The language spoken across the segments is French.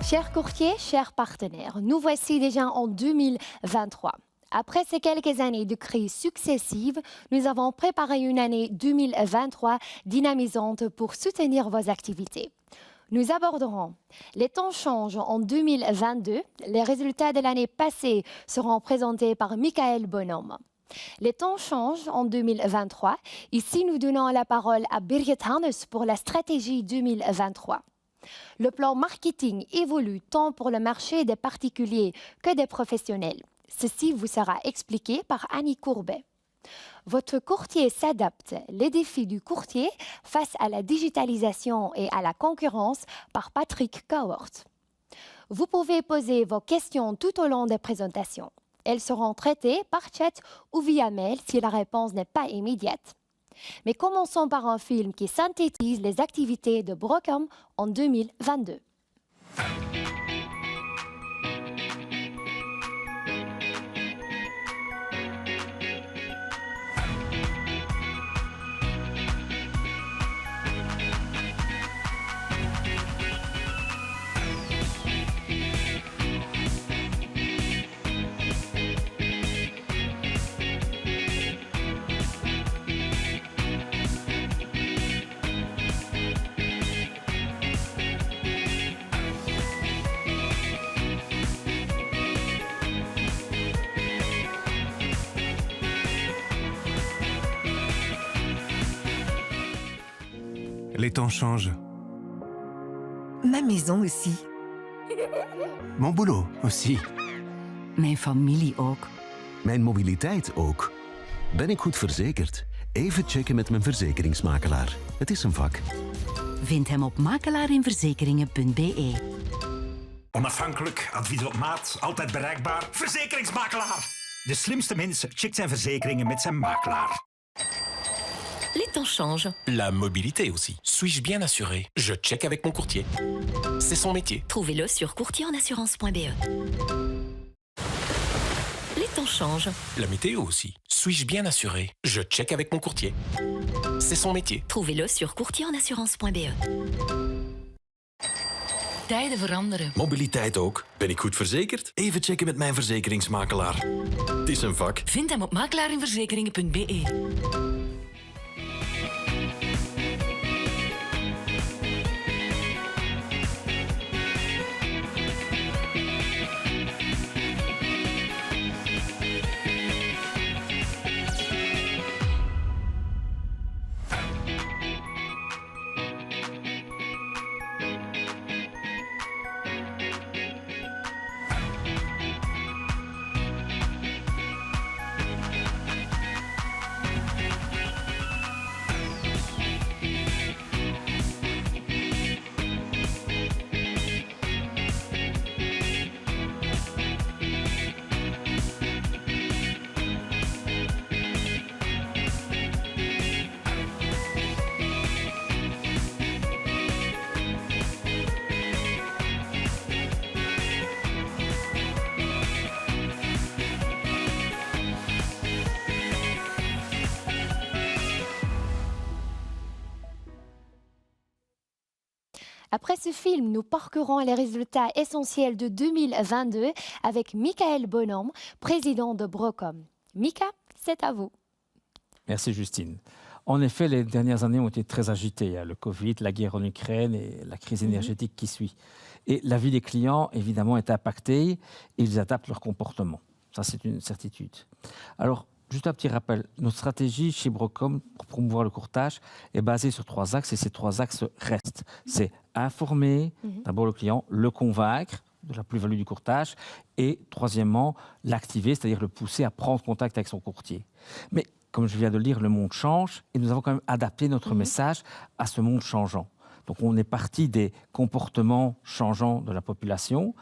Chers courtiers, chers partenaires, nous voici déjà en 2023. Après ces quelques années de crise successives, nous avons préparé une année 2023 dynamisante pour soutenir vos activités. Nous aborderons les temps changent en 2022. Les résultats de l'année passée seront présentés par Michael Bonhomme. Les temps changent en 2023. Ici, nous donnons la parole à Birgit Hannes pour la stratégie 2023. Le plan marketing évolue tant pour le marché des particuliers que des professionnels. Ceci vous sera expliqué par Annie Courbet. Votre courtier s'adapte. Les défis du courtier face à la digitalisation et à la concurrence par Patrick Cowart. Vous pouvez poser vos questions tout au long des présentations. Elles seront traitées par chat ou via mail si la réponse n'est pas immédiate. Mais commençons par un film qui synthétise les activités de Brocom en 2022. Les temps changent. Ma maison aussi. Mon boulot aussi. Mijn familie ook. Mijn mobiliteit ook. Ben ik goed verzekerd? Even checken met mijn verzekeringsmakelaar. Het is een vak. Vind hem op makelaarinverzekeringen.be. Onafhankelijk, advies op maat, altijd bereikbaar. Verzekeringsmakelaar! De slimste mens checkt zijn verzekeringen met zijn makelaar. Les temps changent. La mobilité aussi. Suis-je bien assuré? Je check avec mon courtier. C'est son métier. Trouvez-le sur courtierenassurance.be. Les temps changent. La météo aussi. Suis-je bien assuré? Je check avec mon courtier. C'est son métier. Trouvez-le sur courtierenassurance.be. Tijden veranderen. Mobiliteit ook. Ben ik goed verzekerd? Even checken met mijn verzekeringsmakelaar. Het is een vak. Vind hem op makelaarinverzekeringen.be. Après ce film, nous parcourons les résultats essentiels de 2022 avec Michael Bonhomme, président de Brocom. Mika, c'est à vous. Merci Justine. En effet, les dernières années ont été très agitées. Le Covid, la guerre en Ukraine et la crise énergétique qui suit. Et la vie des clients, évidemment, est impactée et ils adaptent leur comportement. Ça, c'est une certitude. Alors, juste un petit rappel, notre stratégie chez Brocom pour promouvoir le courtage est basée sur 3 axes et ces 3 axes restent. C'est informer d'abord le client, le convaincre de la plus-value du courtage et troisièmement, l'activer, c'est-à-dire le pousser à prendre contact avec son courtier. Mais comme je viens de le dire, le monde change et nous avons quand même adapté notre message à ce monde changeant. Donc on est parti des comportements changeants de la population,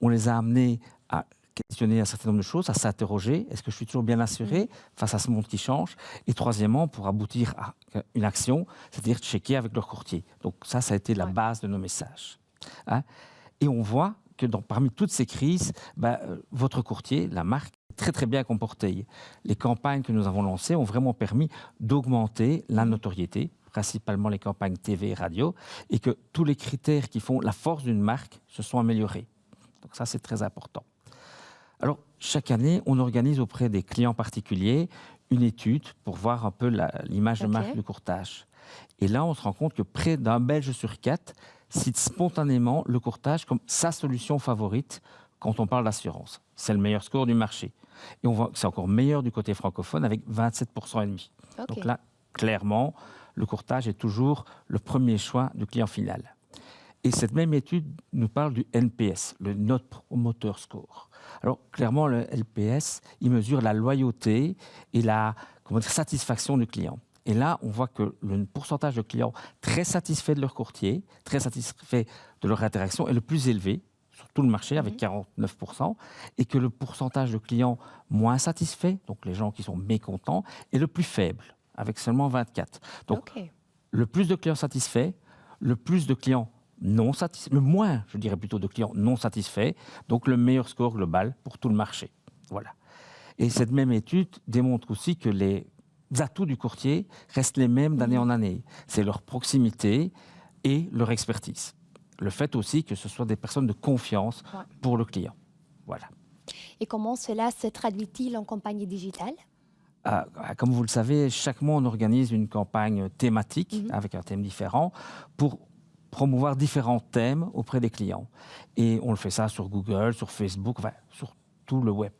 on les a amenés à questionner un certain nombre de choses, à s'interroger, est-ce que je suis toujours bien assuré face à ce monde qui change? Et troisièmement, pour aboutir à une action, c'est-à-dire checker avec leur courtier. Donc ça a été la base de nos messages. Et on voit que parmi toutes ces crises, votre courtier, la marque, est très très bien comporté. Les campagnes que nous avons lancées ont vraiment permis d'augmenter la notoriété, principalement les campagnes TV et radio, et que tous les critères qui font la force d'une marque se sont améliorés. Donc ça, c'est très important. Alors, chaque année, on organise auprès des clients particuliers une étude pour voir un peu l'image de marque du courtage. Et là, on se rend compte que près d'un Belge sur 4 cite spontanément le courtage comme sa solution favorite quand on parle d'assurance. C'est le meilleur score du marché. Et on voit que c'est encore meilleur du côté francophone avec 27,5%. Donc là, clairement, le courtage est toujours le premier choix du client final. Et cette même étude nous parle du NPS, le Net Promoter Score. Alors, clairement, le NPS, il mesure la loyauté et la satisfaction du client. Et là, on voit que le pourcentage de clients très satisfaits de leur courtier, très satisfaits de leur interaction est le plus élevé sur tout le marché, avec 49%, et que le pourcentage de clients moins satisfaits, donc les gens qui sont mécontents, est le plus faible, avec seulement 24%. Donc, le plus de clients satisfaits, le plus de clients non satisfaits, le moins, je dirais plutôt, de clients non satisfaits, donc le meilleur score global pour tout le marché. Voilà. Et cette même étude démontre aussi que les atouts du courtier restent les mêmes d'année en année. C'est leur proximité et leur expertise. Le fait aussi que ce soit des personnes de confiance pour le client. Voilà. Et comment cela se traduit-il en campagne digitale? Comme vous le savez, chaque mois, on organise une campagne thématique avec un thème différent pour promouvoir différents thèmes auprès des clients. Et on le fait ça sur Google, sur Facebook, sur tout le web.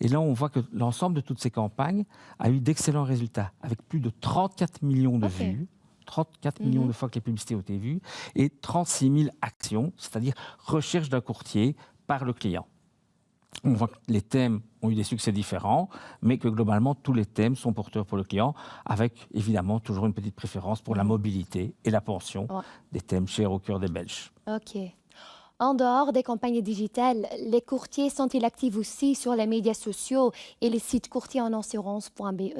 Et là, on voit que l'ensemble de toutes ces campagnes a eu d'excellents résultats, avec plus de 34 millions de vues, 34 millions de fois que les publicités ont été vues, et 36 000 actions, c'est-à-dire recherche d'un courtier par le client. On voit que les thèmes ont eu des succès différents, mais que globalement, tous les thèmes sont porteurs pour le client, avec évidemment toujours une petite préférence pour la mobilité et la pension, des thèmes chers au cœur des Belges. OK. En dehors des campagnes digitales, les courtiers sont-ils actifs aussi sur les médias sociaux et les sites courtierenassurance.be?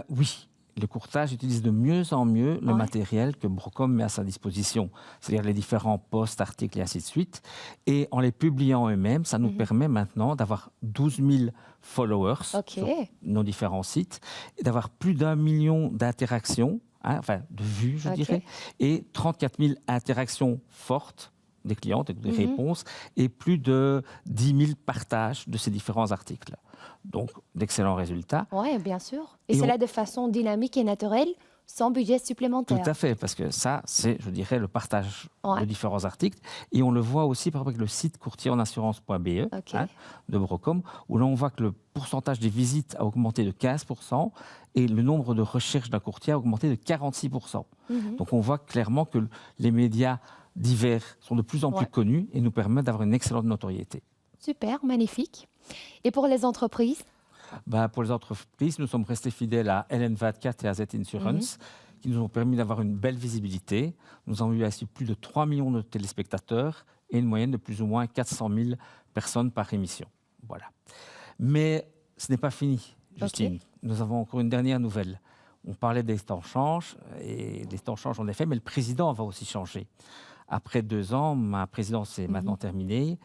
Oui. Le courtage utilise de mieux en mieux le matériel que Brocom met à sa disposition, c'est-à-dire les différents posts, articles et ainsi de suite. Et en les publiant eux-mêmes, ça nous permet maintenant d'avoir 12 000 followers sur nos différents sites et d'avoir plus d'1 million d'interactions, de vues, je dirais, et 34 000 interactions fortes des clients, des réponses, et plus de 10 000 partages de ces différents articles. Donc, d'excellents résultats. Oui, bien sûr. Et cela de façon dynamique et naturelle, sans budget supplémentaire. Tout à fait, parce que ça, c'est, je dirais, le partage de différents articles. Et on le voit aussi, par exemple, avec le site courtierenassurance.be de Brocom, où là, on voit que le pourcentage des visites a augmenté de 15% et le nombre de recherches d'un courtier a augmenté de 46%. Donc, on voit clairement que les médias divers sont de plus en plus connus et nous permettent d'avoir une excellente notoriété. Super, magnifique. Et pour les entreprises? Pour les entreprises, nous sommes restés fidèles à LN24 et à Z Insurance, qui nous ont permis d'avoir une belle visibilité. Nous avons eu ainsi plus de 3 millions de téléspectateurs et une moyenne de plus ou moins 400 000 personnes par émission. Voilà. Mais ce n'est pas fini, Justine. Nous avons encore une dernière nouvelle. On parlait des temps changent, et les temps changent en effet, mais le président va aussi changer. Après 2 ans, ma présidence est maintenant terminée.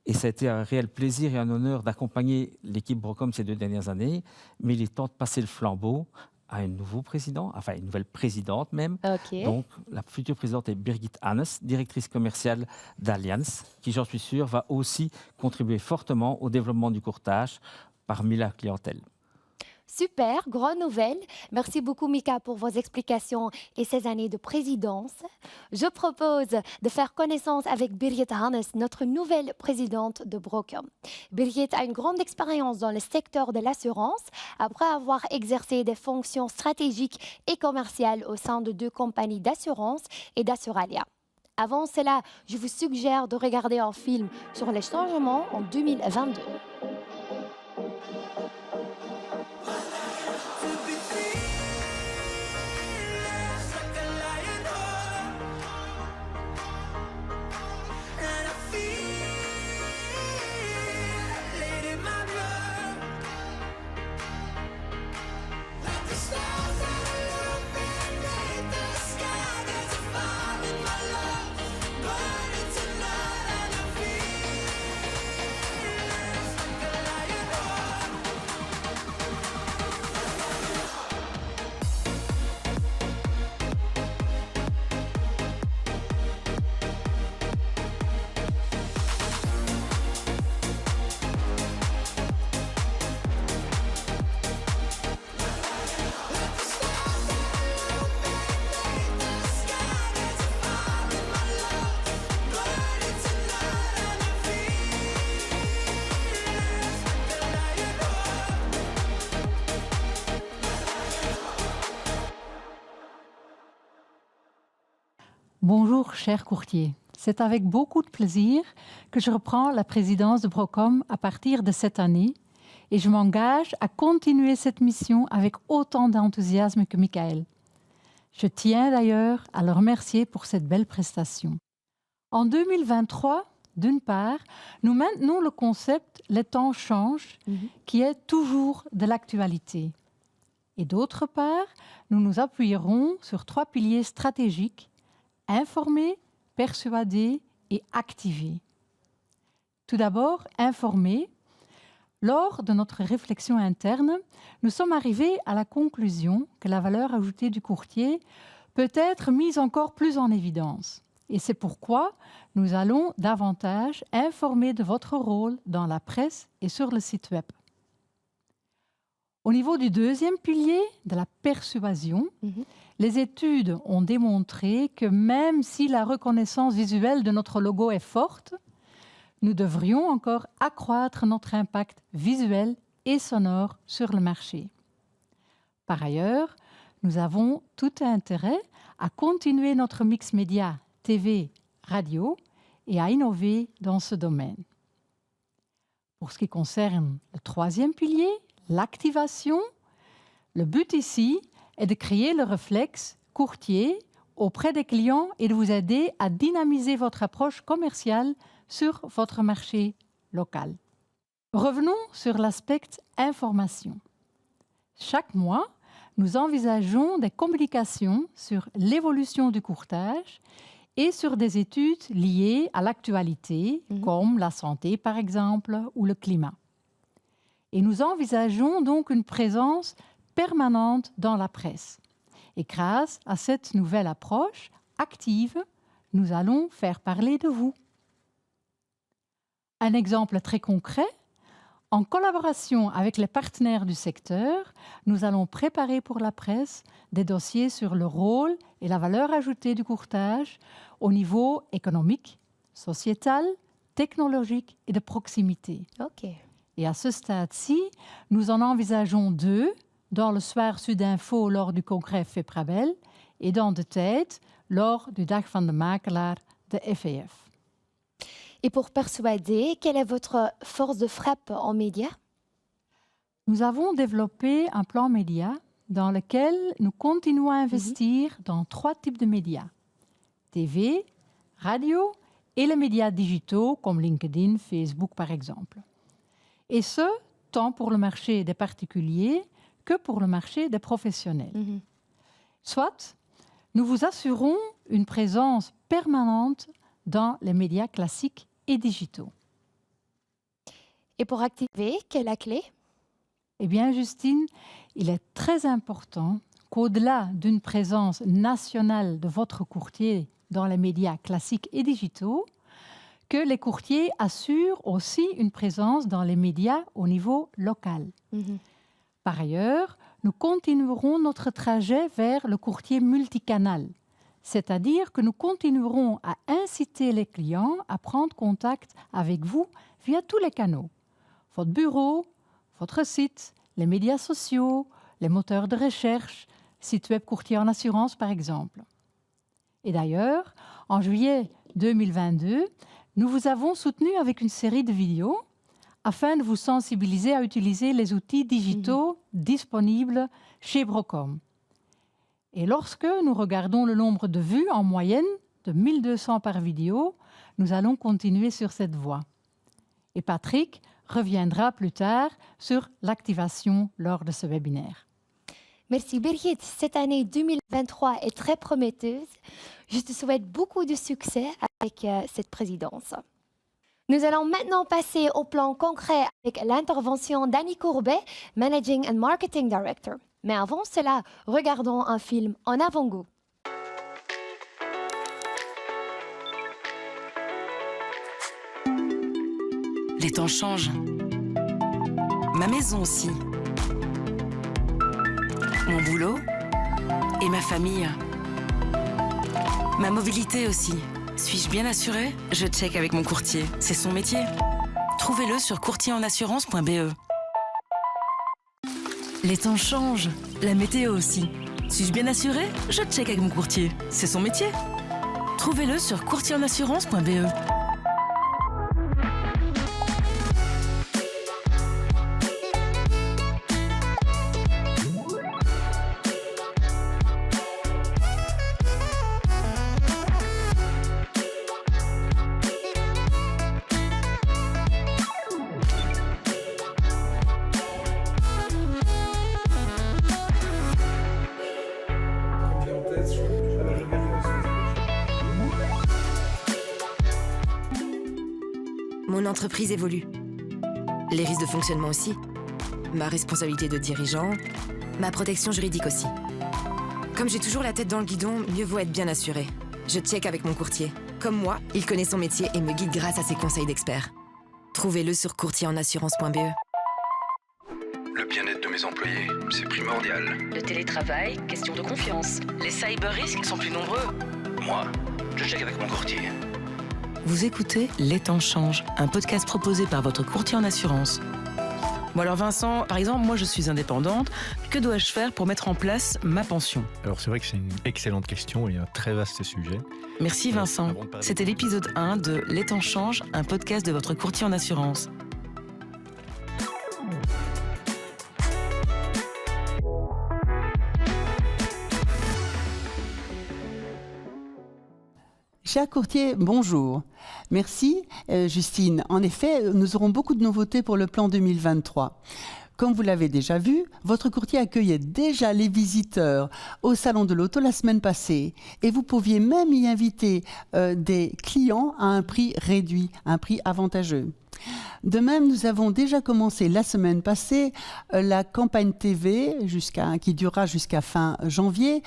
Et ça a été un réel plaisir et un honneur d'accompagner l'équipe Brocom ces 2 dernières années. Mais il est temps de passer le flambeau à un nouveau président, enfin une nouvelle présidente même. Donc la future présidente est Birgit Hannes, directrice commerciale d'Allianz, qui, j'en suis sûr, va aussi contribuer fortement au développement du courtage parmi la clientèle. Super, grande nouvelle. Merci beaucoup, Mika, pour vos explications et ces années de présidence. Je propose de faire connaissance avec Birgit Hannes, notre nouvelle présidente de Brocom. Birgit a une grande expérience dans le secteur de l'assurance, après avoir exercé des fonctions stratégiques et commerciales au sein de 2 compagnies d'assurance et d'Assuralia. Avant cela, je vous suggère de regarder un film sur les changements en 2022. Bonjour, chers courtiers. C'est avec beaucoup de plaisir que je reprends la présidence de Brocom à partir de cette année et je m'engage à continuer cette mission avec autant d'enthousiasme que Michael. Je tiens d'ailleurs à le remercier pour cette belle prestation. En 2023, d'une part, nous maintenons le concept « Les temps changent » qui est toujours de l'actualité. Et d'autre part, nous nous appuierons sur 3 piliers stratégiques: informer, persuader et activer. Tout d'abord, informer. Lors de notre réflexion interne, nous sommes arrivés à la conclusion que la valeur ajoutée du courtier peut être mise encore plus en évidence. Et c'est pourquoi nous allons davantage informer de votre rôle dans la presse et sur le site web. Au niveau du deuxième pilier, de la persuasion, les études ont démontré que même si la reconnaissance visuelle de notre logo est forte, nous devrions encore accroître notre impact visuel et sonore sur le marché. Par ailleurs, nous avons tout intérêt à continuer notre mix média TV, radio et à innover dans ce domaine. Pour ce qui concerne le troisième pilier, l'activation, le but ici est de créer le réflexe courtier auprès des clients et de vous aider à dynamiser votre approche commerciale sur votre marché local. Revenons sur l'aspect information. Chaque mois, nous envisageons des communications sur l'évolution du courtage et sur des études liées à l'actualité, comme la santé par exemple ou le climat. Et nous envisageons donc une présence permanente dans la presse. Et grâce à cette nouvelle approche active, nous allons faire parler de vous. Un exemple très concret, en collaboration avec les partenaires du secteur, nous allons préparer pour la presse des dossiers sur le rôle et la valeur ajoutée du courtage au niveau économique, sociétal, technologique et de proximité. Et à ce stade-ci, nous en envisageons 2 dans le Soir Sudinfo lors du congrès FEPRABEL et dans de Tijd lors du Dag van de Makelaar de FEF. Et pour persuader, quelle est votre force de frappe en médias? Nous avons développé un plan média dans lequel nous continuons à investir dans 3 types de médias: TV, radio et les médias digitaux comme LinkedIn, Facebook par exemple. Et ce, tant pour le marché des particuliers que pour le marché des professionnels. Soit, nous vous assurons une présence permanente dans les médias classiques et digitaux. Et pour activer, quelle est la clé? Eh bien, Justine, il est très important qu'au-delà d'une présence nationale de votre courtier dans les médias classiques et digitaux, que les courtiers assurent aussi une présence dans les médias au niveau local. Par ailleurs, nous continuerons notre trajet vers le courtier multicanal, c'est-à-dire que nous continuerons à inciter les clients à prendre contact avec vous via tous les canaux: votre bureau, votre site, les médias sociaux, les moteurs de recherche, site web courtier en assurance par exemple. Et d'ailleurs, en juillet 2022, nous vous avons soutenu avec une série de vidéos afin de vous sensibiliser à utiliser les outils digitaux disponibles chez Brocom. Et lorsque nous regardons le nombre de vues en moyenne de 1200 par vidéo, nous allons continuer sur cette voie. Et Patrick reviendra plus tard sur l'activation lors de ce webinaire. Merci Birgit. Cette année 2023 est très prometteuse. Je te souhaite beaucoup de succès avec cette présidence. Nous allons maintenant passer au plan concret avec l'intervention d'Annie Courbet, Managing and Marketing Director. Mais avant cela, regardons un film en avant-goût. Les temps changent. Ma maison aussi. Mon boulot et ma famille. Ma mobilité aussi. Suis-je bien assurée? Je check avec mon courtier. C'est son métier. Trouvez-le sur courtierenassurance.be. Les temps changent. La météo aussi. Suis-je bien assurée? Je check avec mon courtier. C'est son métier. Trouvez-le sur courtierenassurance.be. Mon entreprise évolue. Les risques de fonctionnement aussi. Ma responsabilité de dirigeant, ma protection juridique aussi. Comme j'ai toujours la tête dans le guidon, mieux vaut être bien assuré. Je check avec mon courtier. Comme moi, il connaît son métier et me guide grâce à ses conseils d'experts. Trouvez-le sur courtierenassurance.be. Le bien-être de mes employés, c'est primordial. Le télétravail, question de confiance. Les cyber-risques sont plus nombreux. Moi, je check avec mon courtier. Vous écoutez Les temps changent, un podcast proposé par votre courtier en assurance. Bon alors Vincent, par exemple, moi je suis indépendante. Que dois-je faire pour mettre en place ma pension ? Alors c'est vrai que c'est une excellente question et un très vaste sujet. Merci Vincent. C'était l'épisode 1 de Les temps changent, un podcast de votre courtier en assurance. Cher courtier, bonjour. Merci Justine. En effet, nous aurons beaucoup de nouveautés pour le plan 2023. Comme vous l'avez déjà vu, votre courtier accueillait déjà les visiteurs au Salon de l'Auto la semaine passée. Et vous pouviez même y inviter des clients à un prix réduit, un prix avantageux. De même, nous avons déjà commencé la semaine passée la campagne TV qui durera jusqu'à fin janvier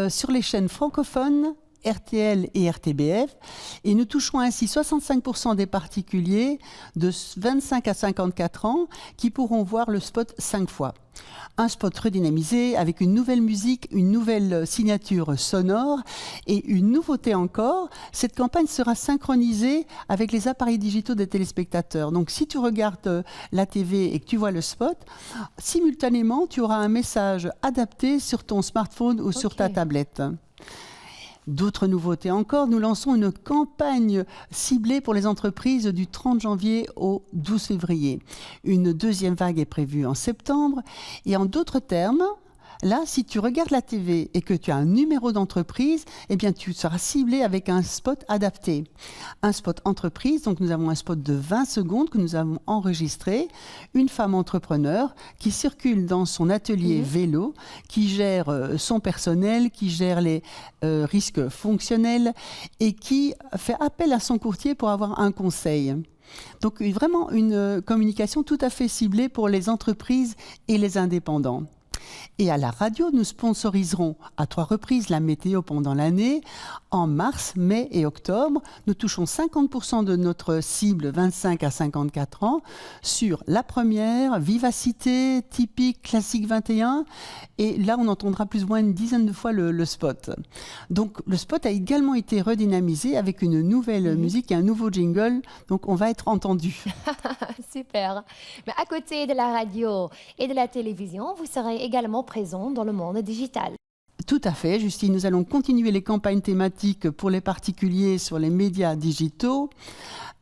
sur les chaînes francophones RTL et RTBF, et nous toucherons ainsi 65% des particuliers de 25 à 54 ans qui pourront voir le spot 5 fois. Un spot redynamisé avec une nouvelle musique, une nouvelle signature sonore et une nouveauté encore, cette campagne sera synchronisée avec les appareils digitaux des téléspectateurs. Donc si tu regardes la TV et que tu vois le spot, simultanément tu auras un message adapté sur ton smartphone ou sur ta tablette. D'autres nouveautés encore, nous lançons une campagne ciblée pour les entreprises du 30 janvier au 12 février. Une deuxième vague est prévue en septembre. Et en d'autres termes, là, si tu regardes la TV et que tu as un numéro d'entreprise, eh bien, tu seras ciblé avec un spot adapté. Un spot entreprise, donc nous avons un spot de 20 secondes que nous avons enregistré. Une femme entrepreneur qui circule dans son atelier vélo, qui gère son personnel, qui gère les risques fonctionnels et qui fait appel à son courtier pour avoir un conseil. Donc vraiment une communication tout à fait ciblée pour les entreprises et les indépendants. Et à la radio, nous sponsoriserons à 3 reprises la météo pendant l'année. En mars, mai et octobre, nous touchons 50% de notre cible 25 à 54 ans sur La Première, Vivacité, Typique, Classique 21. Et là, on entendra plus ou moins une dizaine de fois le spot. Donc, le spot a également été redynamisé avec une nouvelle musique et un nouveau jingle. Donc, on va être entendu. Super. Mais à côté de la radio et de la télévision, vous serez également présent dans le monde digital. Tout à fait, Justine. Nous allons continuer les campagnes thématiques pour les particuliers sur les médias digitaux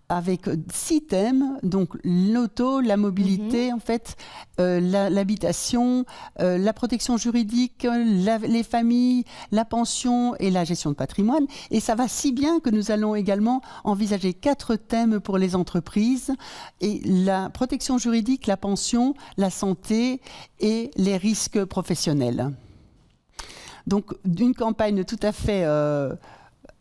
avec 6 thèmes, donc l'auto, la mobilité, en fait, l'habitation, la protection juridique, les familles, la pension et la gestion de patrimoine. Et ça va si bien que nous allons également envisager 4 thèmes pour les entreprises, et la protection juridique, la pension, la santé et les risques professionnels. Donc, d'une campagne tout à fait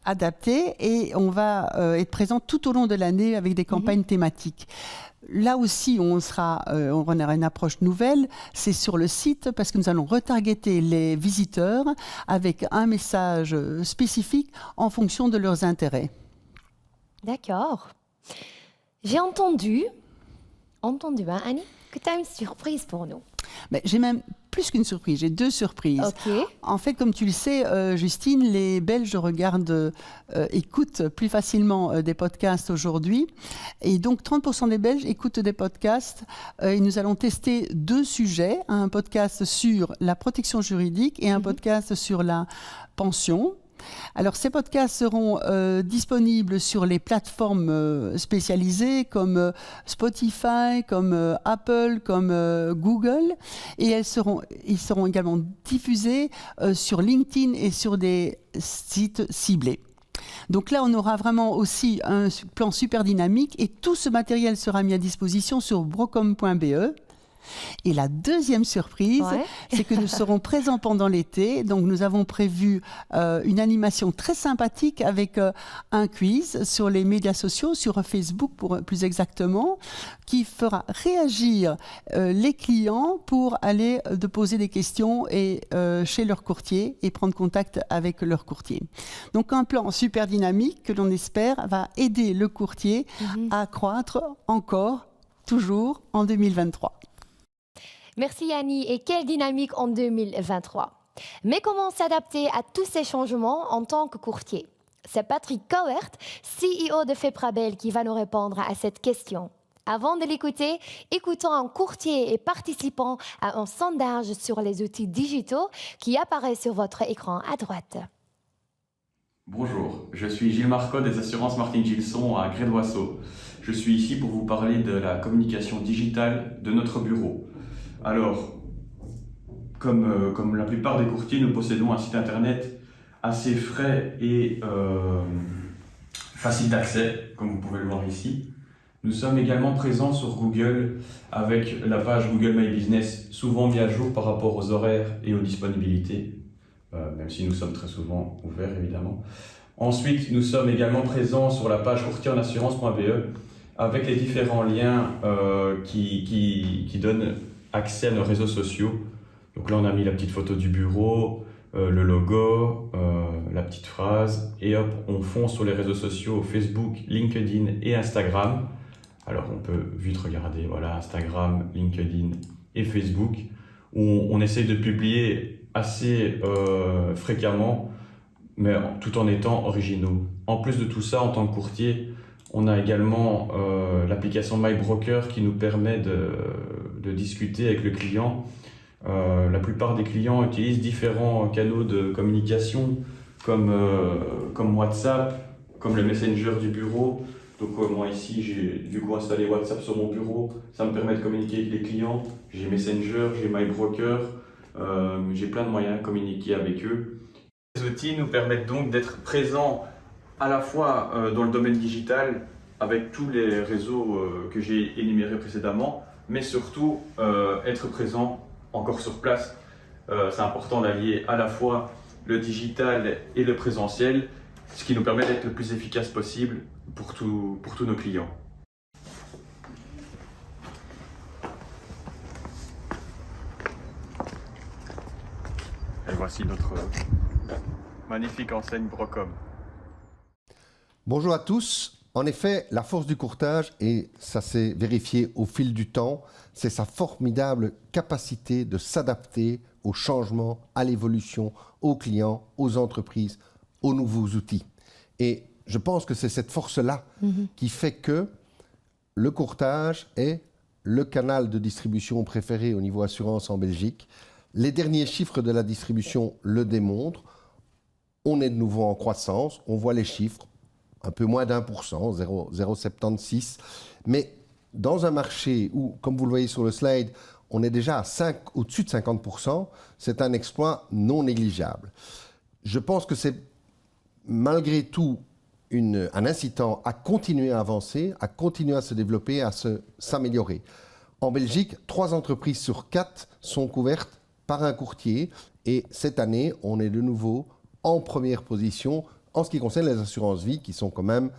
adaptée, et on va être présent tout au long de l'année avec des campagnes thématiques. Là aussi, on aura une approche nouvelle, c'est sur le site, parce que nous allons retargeter les visiteurs avec un message spécifique en fonction de leurs intérêts. D'accord. J'ai entendu, Annie, que tu as une surprise pour nous. Mais j'ai même plus qu'une surprise, j'ai 2 surprises. Okay. En fait, comme tu le sais, Justine, les Belges écoutent plus facilement des podcasts aujourd'hui. Et donc, 30% des Belges écoutent des podcasts. Et nous allons tester 2 sujets, un podcast sur la protection juridique et un podcast sur la pension. Alors, ces podcasts seront disponibles sur les plateformes spécialisées comme Spotify, comme Apple, comme Google. Et ils seront également diffusés sur LinkedIn et sur des sites ciblés. Donc là, on aura vraiment aussi un plan super dynamique et tout ce matériel sera mis à disposition sur brocom.be. Et la deuxième surprise, c'est que nous serons présents pendant l'été. Donc, nous avons prévu une animation très sympathique avec un quiz sur les médias sociaux, sur Facebook plus exactement, qui fera réagir les clients pour aller de poser des questions chez leur courtier et prendre contact avec leur courtier. Donc, un plan super dynamique que l'on espère va aider le courtier à croître encore, toujours en 2023. Merci Annie, et quelle dynamique en 2023. Mais comment s'adapter à tous ces changements en tant que courtier? C'est Patrick Cowert, CEO de Feprabel, qui va nous répondre à cette question. Avant de l'écouter, écoutons un courtier et participant à un sondage sur les outils digitaux qui apparaît sur votre écran à droite. Bonjour, je suis Gilles Marcot des assurances Martin Gilson à Grès-d'Oisseau. Je suis ici pour vous parler de la communication digitale de notre bureau. Alors, comme la plupart des courtiers, nous possédons un site internet assez frais et facile d'accès, comme vous pouvez le voir ici. Nous sommes également présents sur Google avec la page Google My Business, souvent mise à jour par rapport aux horaires et aux disponibilités, même si nous sommes très souvent ouverts évidemment. Ensuite, nous sommes également présents sur la page courtierenassurance.be avec les différents liens qui donnent accès à nos réseaux sociaux. Donc là, on a mis la petite photo du bureau, le logo, la petite phrase, et hop, on fonce sur les réseaux sociaux Facebook, LinkedIn et Instagram. Alors, on peut vite regarder, voilà, Instagram, LinkedIn et Facebook, où on essaye de publier assez fréquemment, mais tout en étant originaux. En plus de tout ça, en tant que courtier, on a également l'application MyBroker qui nous permet de discuter avec le client. La plupart des clients utilisent différents canaux de communication comme WhatsApp, comme le Messenger du bureau. Donc moi ici, j'ai du coup installé WhatsApp sur mon bureau. Ça me permet de communiquer avec les clients. J'ai Messenger, j'ai MyBroker. J'ai plein de moyens de communiquer avec eux. Ces outils nous permettent donc d'être présents à la fois dans le domaine digital avec tous les réseaux que j'ai énumérés précédemment, mais surtout être présent encore sur place. C'est important d'allier à la fois le digital et le présentiel, ce qui nous permet d'être le plus efficace possible pour tous nos clients. Et voici notre magnifique enseigne Brocom. Bonjour à tous. En effet, la force du courtage, et ça s'est vérifié au fil du temps, c'est sa formidable capacité de s'adapter aux changements, à l'évolution, aux clients, aux entreprises, aux nouveaux outils. Et je pense que c'est cette force-là qui fait que le courtage est le canal de distribution préféré au niveau assurance en Belgique. Les derniers chiffres de la distribution le démontrent. On est de nouveau en croissance, on voit les chiffres, un peu moins d'1%, 0,76. Mais dans un marché où, comme vous le voyez sur le slide, on est déjà au-dessus de 50%, c'est un exploit non négligeable. Je pense que c'est malgré tout un incitant à continuer à avancer, à continuer à se développer, à s'améliorer. En Belgique, 3 entreprises sur 4 sont couvertes par un courtier et cette année, on est de nouveau en première position en ce qui concerne les assurances vie, qui sont quand même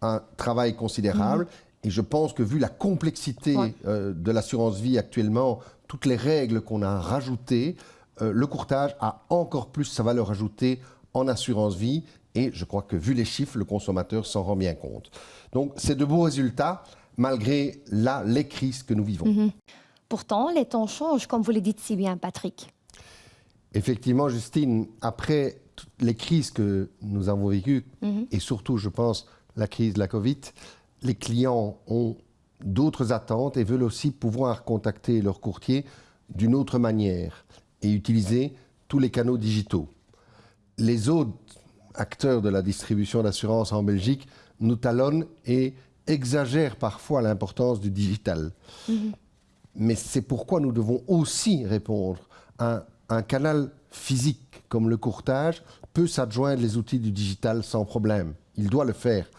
un travail considérable. Et je pense que vu la complexité de l'assurance vie actuellement, toutes les règles qu'on a rajoutées, le courtage a encore plus sa valeur ajoutée en assurance vie. Et je crois que vu les chiffres, le consommateur s'en rend bien compte. Donc c'est de beaux résultats, malgré les crises que nous vivons. Pourtant, les temps changent, comme vous le dites si bien, Patrick. Effectivement, Justine, après toutes les crises que nous avons vécues, et surtout, je pense, la crise de la Covid, les clients ont d'autres attentes et veulent aussi pouvoir contacter leur courtier d'une autre manière et utiliser tous les canaux digitaux. Les autres acteurs de la distribution d'assurance en Belgique, nous talonnent et exagèrent parfois l'importance du digital. Mais c'est pourquoi nous devons aussi répondre. Un canal physique comme le courtage peut s'adjoindre les outils du digital sans problème. Il doit le faire.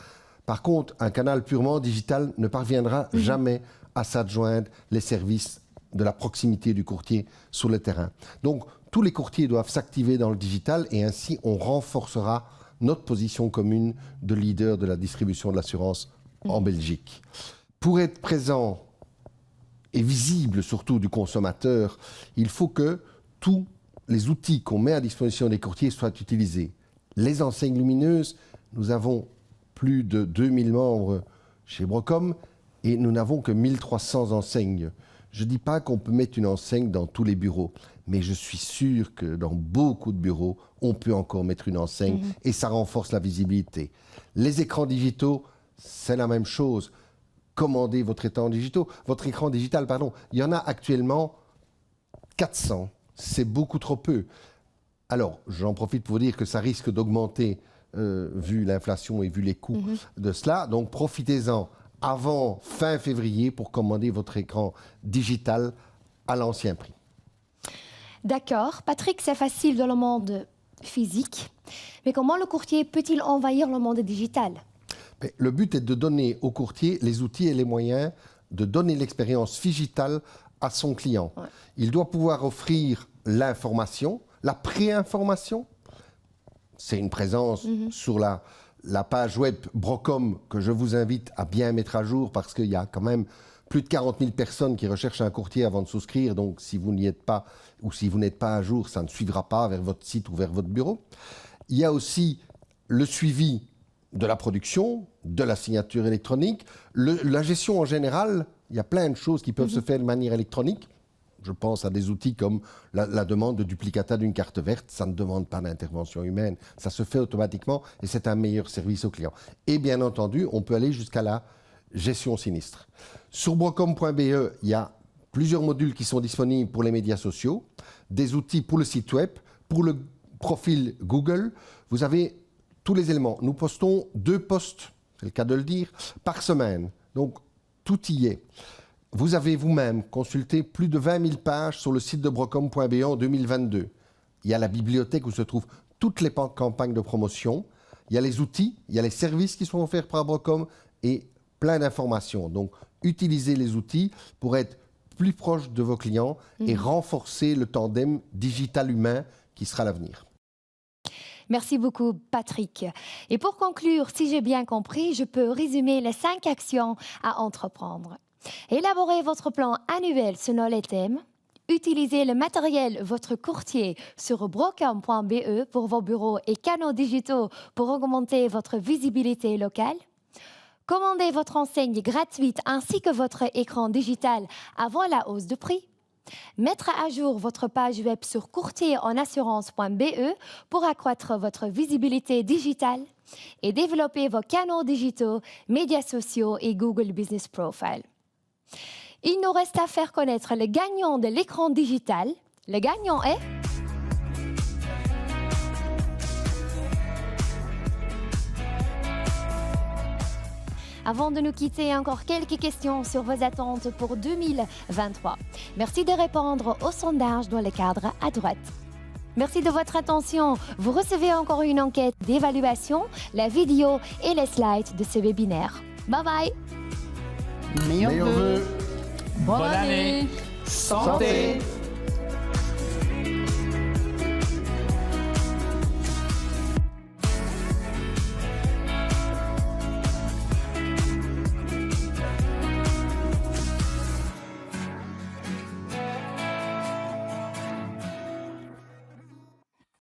Par contre, un canal purement digital ne parviendra jamais à s'adjoindre les services de la proximité du courtier sur le terrain. Donc, tous les courtiers doivent s'activer dans le digital et ainsi on renforcera notre position commune de leader de la distribution de l'assurance en Belgique. Pour être présent et visible surtout du consommateur, il faut que tous les outils qu'on met à disposition des courtiers soient utilisés. Les enseignes lumineuses, nous avons plus de 2000 membres chez Brocom et nous n'avons que 1300 enseignes. Je ne dis pas qu'on peut mettre une enseigne dans tous les bureaux, mais je suis sûr que dans beaucoup de bureaux, on peut encore mettre une enseigne et ça renforce la visibilité. Les écrans digitaux, c'est la même chose. Commandez votre écran digital, il y en a actuellement 400. C'est beaucoup trop peu. Alors, j'en profite pour vous dire que ça risque d'augmenter vu l'inflation et vu les coûts de cela. Donc, profitez-en avant fin février pour commander votre écran digital à l'ancien prix. D'accord. Patrick, c'est facile dans le monde physique. Mais comment le courtier peut-il envahir le monde digital? Mais le but est de donner au courtier les outils et les moyens de donner l'expérience digitale à son client. Ouais. Il doit pouvoir offrir l'information, la pré-information. C'est une présence sur la page web Brocom que je vous invite à bien mettre à jour parce qu'il y a quand même plus de 40 000 personnes qui recherchent un courtier avant de souscrire. Donc, si vous n'y êtes pas ou si vous n'êtes pas à jour, ça ne suivra pas vers votre site ou vers votre bureau. Il y a aussi le suivi de la production, de la signature électronique, la gestion en général. Il y a plein de choses qui peuvent se faire de manière électronique. Je pense à des outils comme la demande de duplicata d'une carte verte. Ça ne demande pas d'intervention humaine. Ça se fait automatiquement et c'est un meilleur service au client. Et bien entendu, on peut aller jusqu'à la gestion sinistre. Sur brocom.be, il y a plusieurs modules qui sont disponibles pour les médias sociaux, des outils pour le site web, pour le profil Google. Vous avez tous les éléments. Nous postons 2 posts, c'est le cas de le dire, par semaine. Donc, tout y est. Vous avez vous-même consulté plus de 20 000 pages sur le site de brocom.be en 2022. Il y a la bibliothèque où se trouvent toutes les campagnes de promotion. Il y a les outils, il y a les services qui sont offerts par Brocom et plein d'informations. Donc, utilisez les outils pour être plus proche de vos clients et renforcer le tandem digital-humain qui sera l'avenir. Merci beaucoup, Patrick. Et pour conclure, si j'ai bien compris, je peux résumer les 5 actions à entreprendre. Élaborez votre plan annuel selon les thèmes. Utilisez le matériel votre courtier sur brocom.be pour vos bureaux et canaux digitaux pour augmenter votre visibilité locale. Commandez votre enseigne gratuite ainsi que votre écran digital avant la hausse de prix. Mettre à jour votre page web sur courtierenassurance.be pour accroître votre visibilité digitale et développer vos canaux digitaux, médias sociaux et Google Business Profile. Il nous reste à faire connaître le gagnant de l'écran digital. Le gagnant est... Avant de nous quitter, encore quelques questions sur vos attentes pour 2023. Merci de répondre au sondage dans le cadre à droite. Merci de votre attention. Vous recevez encore une enquête d'évaluation, la vidéo et les slides de ce webinaire. Bye bye. Meilleurs vœux. Bonne année. Santé.